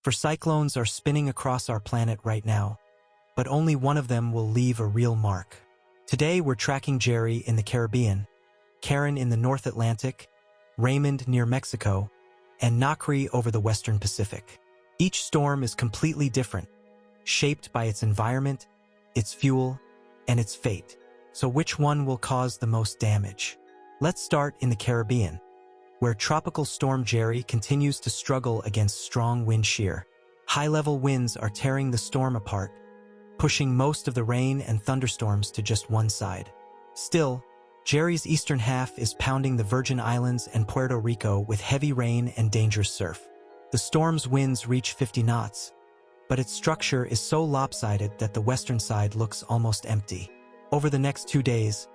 For cyclones are spinning across our planet right now, but only one of them will leave a real mark. Today we're tracking Jerry in the Caribbean, Karen in the North Atlantic, Raymond near Mexico, and Nakri over the Western Pacific. Each storm is completely different, shaped by its environment, its fuel, and its fate. So which one will cause the most damage? Let's start in the Caribbean, where Tropical Storm Jerry continues to struggle against strong wind shear. High-level winds are tearing the storm apart, pushing most of the rain and thunderstorms to just one side. Still, Jerry's eastern half is pounding the Virgin Islands and Puerto Rico with heavy rain and dangerous surf. The storm's winds reach 50 knots, but its structure is so lopsided that the western side looks almost empty. Over the next 2 days,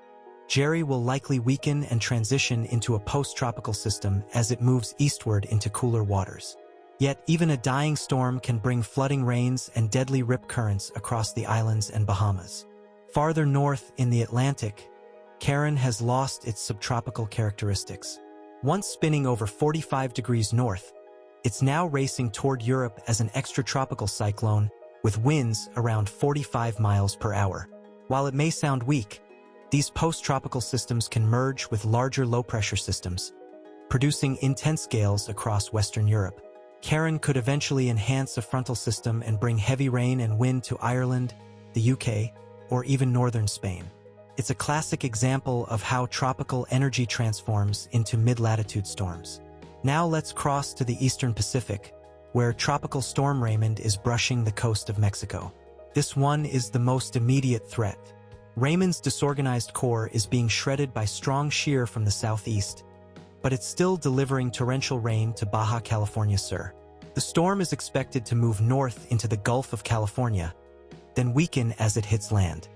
Jerry will likely weaken and transition into a post-tropical system as it moves eastward into cooler waters. Yet, even a dying storm can bring flooding rains and deadly rip currents across the islands and Bahamas. Farther north in the Atlantic, Karen has lost its subtropical characteristics. Once spinning over 45 degrees north, it's now racing toward Europe as an extratropical cyclone with winds around 45 miles per hour. While it may sound weak, these post-tropical systems can merge with larger low-pressure systems, producing intense gales across Western Europe. Karen could eventually enhance a frontal system and bring heavy rain and wind to Ireland, the UK, or even northern Spain. It's a classic example of how tropical energy transforms into mid-latitude storms. Now let's cross to the eastern Pacific, where Tropical Storm Raymond is brushing the coast of Mexico. This one is the most immediate threat. Raymond's disorganized core is being shredded by strong shear from the southeast, but it's still delivering torrential rain to Baja California Sur. The storm is expected to move north into the Gulf of California, then weaken as it hits land.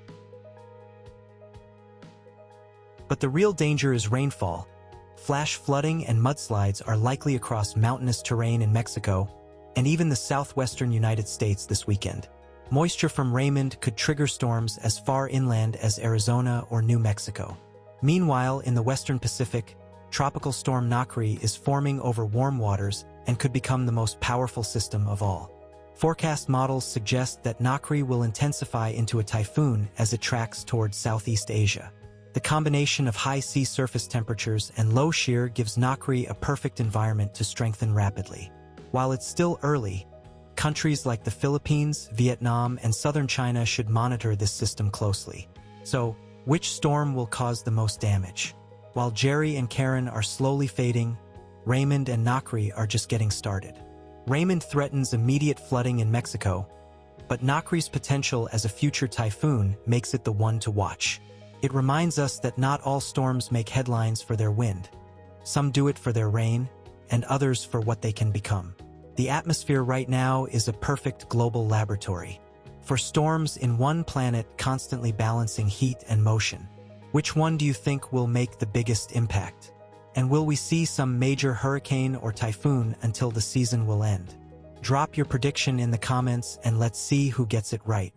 But the real danger is rainfall. Flash flooding and mudslides are likely across mountainous terrain in Mexico and even the southwestern United States this weekend. Moisture from Raymond could trigger storms as far inland as Arizona or New Mexico. Meanwhile, in the western Pacific, Tropical Storm Nakri is forming over warm waters and could become the most powerful system of all. Forecast models suggest that Nakri will intensify into a typhoon as it tracks towards Southeast Asia. The combination of high sea surface temperatures and low shear gives Nakri a perfect environment to strengthen rapidly. While it's still early, countries like the Philippines, Vietnam, and southern China should monitor this system closely. So, which storm will cause the most damage? While Jerry and Karen are slowly fading, Raymond and Nakri are just getting started. Raymond threatens immediate flooding in Mexico, but Nakri's potential as a future typhoon makes it the one to watch. It reminds us that not all storms make headlines for their wind. Some do it for their rain, and others for what they can become. The atmosphere right now is a perfect global laboratory for storms in one planet constantly balancing heat and motion. Which one do you think will make the biggest impact? And will we see some major hurricane or typhoon until the season will end? Drop your prediction in the comments and let's see who gets it right.